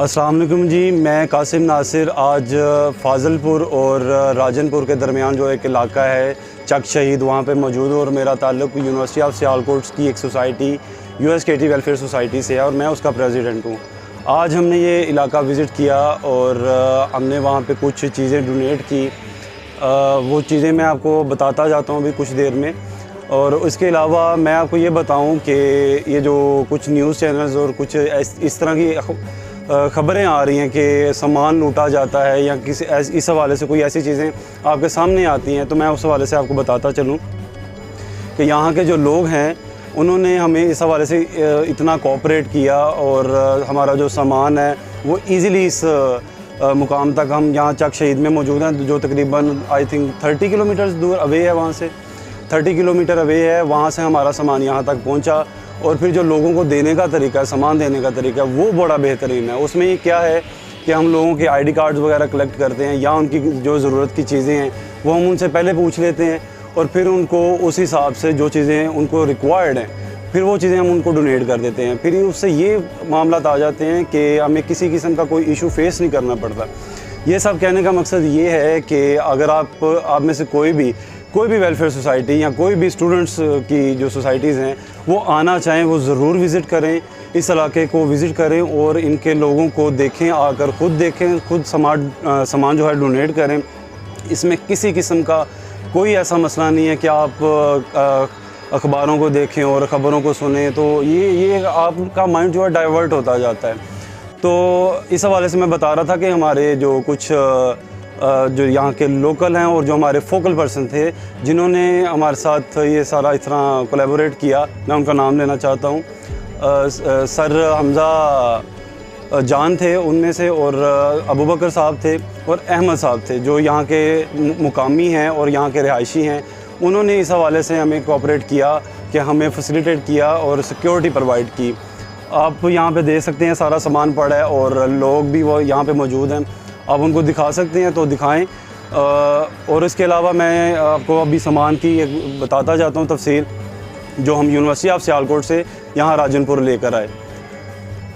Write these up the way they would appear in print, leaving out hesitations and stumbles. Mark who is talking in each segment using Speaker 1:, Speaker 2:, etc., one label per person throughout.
Speaker 1: अस्सलाम वालेकुम जी, मैं कासिम नासिर आज फ़ाज़लपुर और राजनपुर के दरमियान जो एक इलाका है चक शहीद, वहाँ पे मौजूद हूँ और मेरा ताल्लुक़ यूनिवर्सिटी ऑफ सियालकोट की एक सोसाइटी USKT वेलफेयर सोसाइटी से है और मैं उसका प्रेसिडेंट हूँ। आज हमने ये इलाका विज़िट किया और हमने वहाँ पे कुछ चीज़ें डोनेट की। वो चीज़ें मैं आपको बताता जाता हूँ अभी कुछ देर में। और इसके अलावा मैं आपको ये बताऊँ कि ये जो कुछ न्यूज़ चैनल्स और कुछ इस तरह की ख़बरें आ रही हैं कि सामान लूटा जाता है या किसी इस हवाले से कोई ऐसी चीज़ें आपके सामने आती हैं, तो मैं उस हवाले से आपको बताता चलूँ कि यहाँ के जो लोग हैं उन्होंने हमें इस हवाले से इतना कोऑपरेट किया और हमारा जो सामान है वो इजीली इस मुकाम तक, हम यहाँ चक शहीद में मौजूद हैं जो तकरीबन आई थिंक 30 किलोमीटर दूर अवे है, वहाँ से 30 किलोमीटर अवे है, वहाँ से हमारा सामान यहाँ तक पहुँचा। और फिर जो लोगों को देने का तरीका है, सामान देने का तरीका वो बड़ा बेहतरीन है। उसमें ये क्या है कि हम लोगों के ID कार्ड्स वगैरह कलेक्ट करते हैं या उनकी जो ज़रूरत की चीज़ें हैं वो हम उनसे पहले पूछ लेते हैं और फिर उनको उस हिसाब से जो चीज़ें उनको रिक्वायर्ड हैं फिर वो चीज़ें हम उनको डोनेट कर देते हैं। फिर उससे ये मामला आ जाते हैं कि हमें किसी किस्म का कोई इशू फेस नहीं करना पड़ता। ये सब कहने का मकसद ये है कि अगर आप में से कोई भी वेलफेयर सोसाइटी या कोई भी स्टूडेंट्स की जो सोसाइटीज़ हैं वो आना चाहें, वो ज़रूर विज़िट करें, इस इलाके को विज़िट करें और इनके लोगों को देखें, आकर ख़ुद देखें, ख़ुद सामान जो है डोनेट करें। इसमें किसी किस्म का कोई ऐसा मसला नहीं है कि आप अखबारों को देखें और ख़बरों को सुनें तो ये आपका माइंड जो है डाइवर्ट होता जाता है। तो इस हवाले से मैं बता रहा था कि हमारे जो कुछ जो यहाँ के लोकल हैं और जो हमारे फोकल पर्सन थे जिन्होंने हमारे साथ ये सारा इस तरह कोलैबोरेट किया, मैं उनका नाम लेना चाहता हूँ। सर हमज़ा जान थे उनमें से, और अबू बकर साहब थे और अहमद साहब थे जो यहाँ के मुकामी हैं और यहाँ के रिहायशी हैं। उन्होंने इस हवाले से हमें कोऑपरेट किया कि हमें फैसिलिटेट किया और सिक्योरिटी प्रोवाइड की। आप यहाँ पे देख सकते हैं सारा सामान पड़ा है और लोग भी वो यहाँ पे मौजूद हैं, आप उनको दिखा सकते हैं तो दिखाएं। और इसके अलावा मैं आपको अभी सामान की एक बताता जाता हूँ तफसील जो हम यूनिवर्सिटी ऑफ सियालकोट से यहाँ राजनपुर लेकर आए।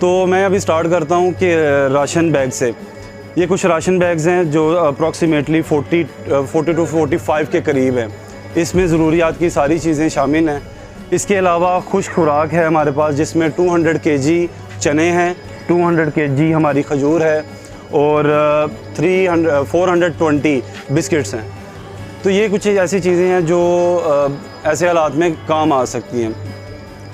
Speaker 1: तो मैं अभी स्टार्ट करता हूँ कि राशन बैग से। ये कुछ राशन बैग्स हैं जो अप्रॉक्सीमेटली 40 to 45 के करीब हैं। इसमें ज़रूरियात की सारी चीज़ें शामिल हैं। इसके अलावा खुश खुराक है हमारे पास जिसमें 200 kg चने हैं, 200 kg हमारी खजूर है और 420 बिस्किट्स हैं। तो ये कुछ ऐसी चीज़ें हैं जो ऐसे हालात में काम आ सकती हैं।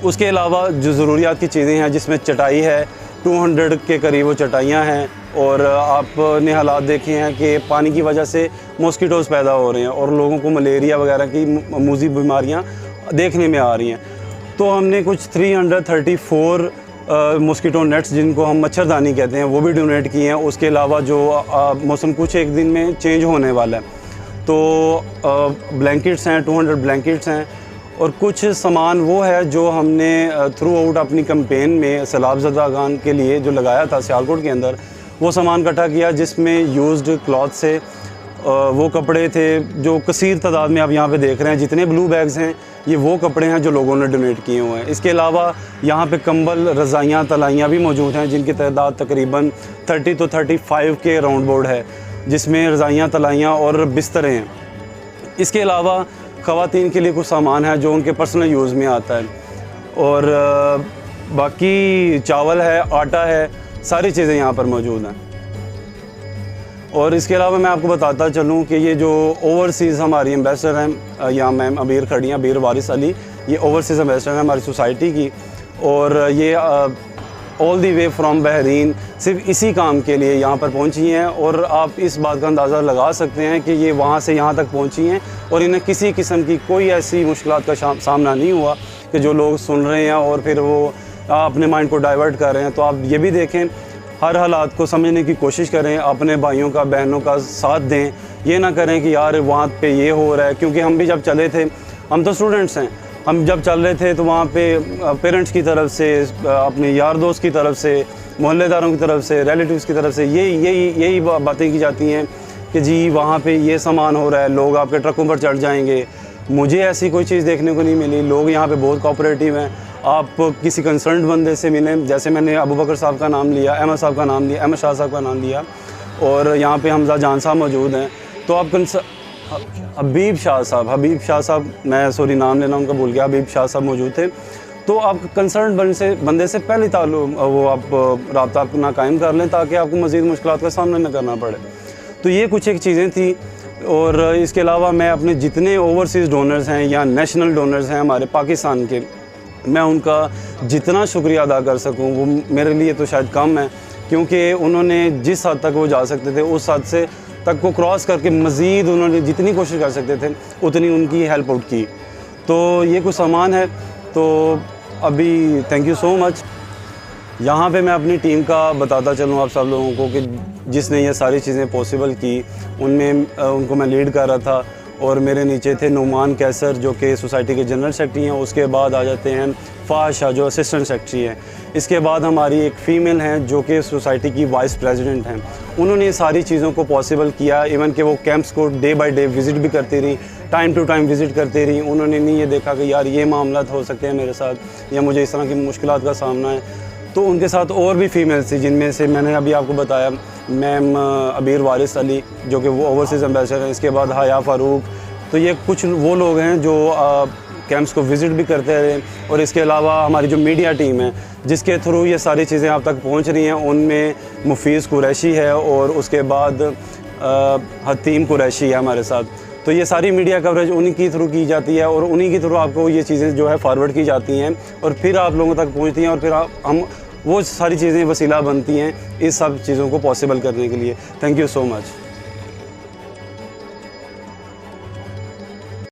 Speaker 1: उसके अलावा जो ज़रूरियात की चीज़ें हैं जिसमें चटाई है, 200 के करीब वो चटाइयाँ हैं। और आपने हालात देखे हैं कि पानी की वजह से मॉस्किटोज़ पैदा हो रहे हैं और लोगों को मलेरिया वगैरह की मूज़ी बीमारियाँ देखने में आ रही हैं। तो हमने कुछ 334 मॉस्किटो नेट्स जिनको हम मच्छरदानी कहते हैं वो भी डोनेट किए हैं। उसके अलावा जो मौसम कुछ एक दिन में चेंज होने वाला है तो ब्लैंकेट्स हैं, 200 ब्लैंकेट्स हैं। और कुछ सामान वो है जो हमने थ्रू आउट अपनी कैंपेन में सैलाब ज़दागान के लिए जो लगाया था सियालकोट के अंदर, वो सामान इकट्ठा किया जिसमें यूज्ड क्लॉथ से वो कपड़े थे जो कसीर तादाद में आप यहाँ पे देख रहे हैं। जितने ब्लू बैग्स हैं ये वो कपड़े हैं जो लोगों ने डोनेट किए हुए हैं। इसके अलावा यहाँ पे कंबल, रज़ाइयाँ, तलाइयाँ भी मौजूद हैं जिनकी तादाद तकरीबन 30 to 35 के राउंड बोर्ड है, जिसमें रज़ाइयाँ, तलाइयाँ और बिस्तरे हैं। इसके अलावा ख़वातीन के लिए कुछ सामान है जो उनके पर्सनल यूज़ में आता है। और बाकी चावल है, आटा है, सारी चीज़ें यहाँ पर मौजूद हैं। और इसके अलावा मैं आपको बताता चलूँ कि ये जो ओवरसीज़ हमारी एम्बेसडर हैं, यहाँ मैम अबीर खड़ी हैं, अबीर वारिस अली, ये ओवरसीज़ एम्बेसडर हैं हमारी सोसाइटी की। और ये all the way from Bahrain सिर्फ इसी काम के लिए यहाँ पर पहुँची हैं। और आप इस बात का अंदाज़ा लगा सकते हैं कि ये वहाँ से यहाँ तक पहुँची हैं और इन्हें किसी किस्म की कोई ऐसी मुश्किलात का सामना नहीं हुआ कि जो लोग सुन रहे हैं और फिर वो अपने माइंड को डाइवर्ट कर रहे हैं। तो आप ये भी देखें, हर हालात को समझने की कोशिश करें, अपने भाइयों का, बहनों का साथ दें। ये ना करें कि यार वहाँ पे ये हो रहा है, क्योंकि हम भी जब चले थे, हम तो स्टूडेंट्स हैं, हम जब चल रहे थे तो वहाँ पे पेरेंट्स की तरफ से, अपने यार दोस्त की तरफ से, मोहल्लेदारों की तरफ से, रिलेटिव्स की तरफ से यही बातें की जाती हैं कि जी वहाँ पे ये सामान हो रहा है, लोग आपके ट्रकों पर चढ़ जाएंगे। मुझे ऐसी कोई चीज़ देखने को नहीं मिली। लोग यहाँ पे बहुत कोऑपरेटिव हैं आप किसी कंसर्न बंदे से मिलें, जैसे मैंने अबू बकर साहब का नाम लिया, अहमद साहब का नाम लिया, अहमद शाह साहब का नाम लिया, और यहाँ पे हमजा जान साहब मौजूद हैं। तो आप हबीब शाह साहब, मैं सॉरी नाम लेना उनका भूल गया, हबीब शाह साहब मौजूद थे। तो आप कंसर्न बंदे से पहले वो आप रब्ता अपना कायम कर लें, ताकि आपको मज़ीद मुश्किलात का सामना न करना पड़े। तो ये कुछ एक चीज़ें थी। और इसके अलावा मैं अपने जितने ओवरसीज़ डोनर्स हैं या नेशनल डोनर्स हैं हमारे पाकिस्तान के, मैं उनका जितना शुक्रिया अदा कर सकूं वो मेरे लिए तो शायद कम है, क्योंकि उन्होंने जिस हद तक वो जा सकते थे उस हद से तक को क्रॉस करके मज़ीद उन्होंने जितनी कोशिश कर सकते थे उतनी उनकी हेल्प आउट की। तो ये कुछ सामान है। तो अभी थैंक यू सो मच। यहाँ पे मैं अपनी टीम का बताता चलूँ आप सब लोगों को कि जिसने ये सारी चीज़ें पॉसिबल की, उनमें उनको मैं लीड कर रहा था। और मेरे नीचे थे नुमान कैसर जो कि सोसाइटी के जनरल सेक्रेटरी हैं। उसके बाद आ जाते हैं फाशा जो असिस्टेंट सेक्रेटरी हैं। इसके बाद हमारी एक फ़ीमेल हैं जो कि सोसाइटी की वाइस प्रेसिडेंट हैं। उन्होंने ये सारी चीज़ों को पॉसिबल किया। इवन कि वो कैंप्स को डे बाय डे विज़िट भी करती रही, टाइम टू टाइम विज़िट करती रही। उन्होंने नहीं ये देखा कि यार ये मामला हो सकते हैं मेरे साथ या मुझे इस तरह की मुश्किलात का सामना है। तो उनके साथ और भी फ़ीमेल्स थी, जिनमें से मैंने अभी आपको बताया मैम अबीर वारिस अली जो कि वो ओवरसीज़ एम्बेसडर हैं। इसके बाद हया फ़ारूक। तो ये कुछ वो लोग हैं जो कैंप्स को विज़िट भी करते रहे। और इसके अलावा हमारी जो मीडिया टीम है जिसके थ्रू ये सारी चीज़ें आप तक पहुंच रही हैं, उनमें मुफीज़ कुरैशी है और उसके बाद हतीम कुरैशी है हमारे साथ। तो ये सारी मीडिया कवरेज उन्हीं के थ्रू की जाती है और उन्हीं के थ्रू आपको ये चीज़ें जो है फॉरवर्ड की जाती हैं और फिर आप लोगों तक पहुंचती हैं और फिर हम वो सारी चीज़ें वसीला बनती हैं इस सब चीज़ों को पॉसिबल करने के लिए। Thank you so much.